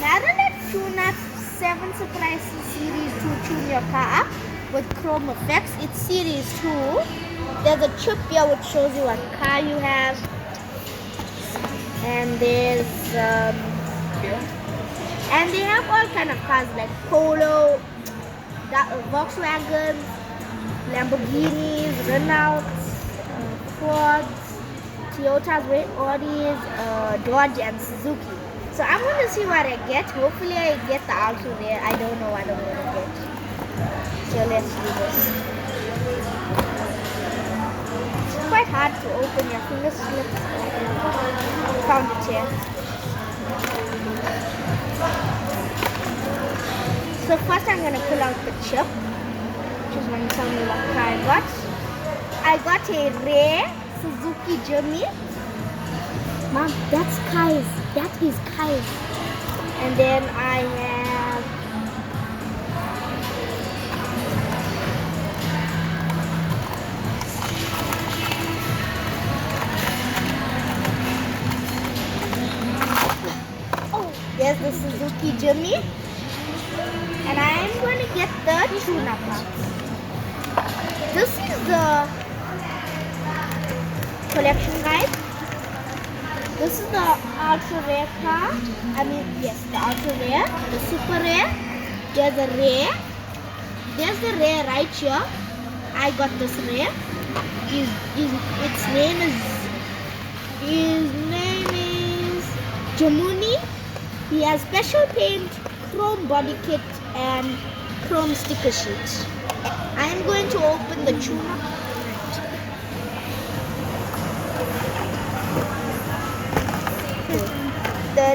Marinette Tune-Up 7 Surprises Series to tune your car up with Chrome Effects. It's Series 2. There's a chip here which shows you what car you have. And there's and they have all kind of cars like Polo, Volkswagen, Lamborghinis, Renaults, Fords, Toyotas, Audis, Dodge and Suzuki. So I'm going to see what I get. Hopefully I get the Ultra Rare. I don't know what I'm going to get. So let's do this. It's quite hard to open, your fingers slip. Found it here. So first I'm going to pull out the chip, which is going to tell me what car I got. I got a rare Suzuki Jimny. Mom, that's Kai's. That is Kai's. And then I have there's the Suzuki Jimny. And I am going to get the tune-up parts. This is the collection guide. This is the ultra rare car. Yes, the ultra rare, the super rare. There's a rare. There's the rare right here. I got this rare. His name is Jamuni. He has special paint, chrome body kit, and chrome sticker sheet. I am going to open the tune-up.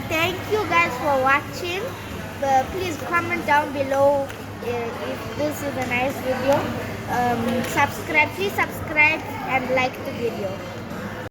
Thank you guys for watching. Please comment down below if this is a nice video. Please subscribe and like the video.